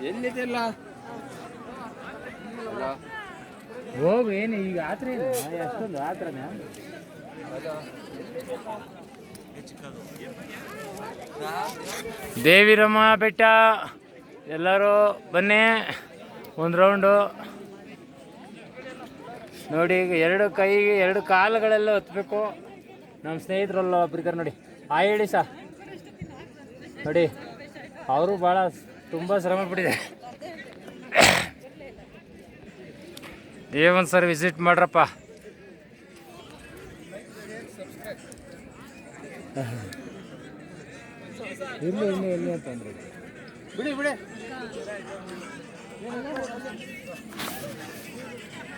ಎಲ್ಲಿದೆಲ್ಲ ಹೋಗು. ಏನು ಈಗ ಆತ್ರ ಅಷ್ಟೊಂದು ಆತ್ರನೇ. ದೇವಿರಮ್ಮ ಬೆಟ್ಟ ಎಲ್ಲರೂ ಬನ್ನಿ ಒಂದು ರೌಂಡು ನೋಡಿ. ಈಗ ಎರಡು ಕಾಲುಗಳೆಲ್ಲ ಹತ್ಬೇಕು. ನಮ್ಮ ಸ್ನೇಹಿತರೆಲ್ಲ ಒಬ್ಬರಿದ್ದಾರೆ ನೋಡಿ, ಹೇಳಿ ಸಾ ನೋಡಿ, ಅವರು ಭಾಳ ತುಂಬ ಶ್ರಮ ಪಟ್ಟಿದ್ದಾರೆ. ಒಂದು ಸರಿ ವಿಸಿಟ್ ಮಾಡ್ರಪ್ಪ. ಇಲ್ಲಿ ಅಂತಂದ್ರೆ ಬಿಡಿ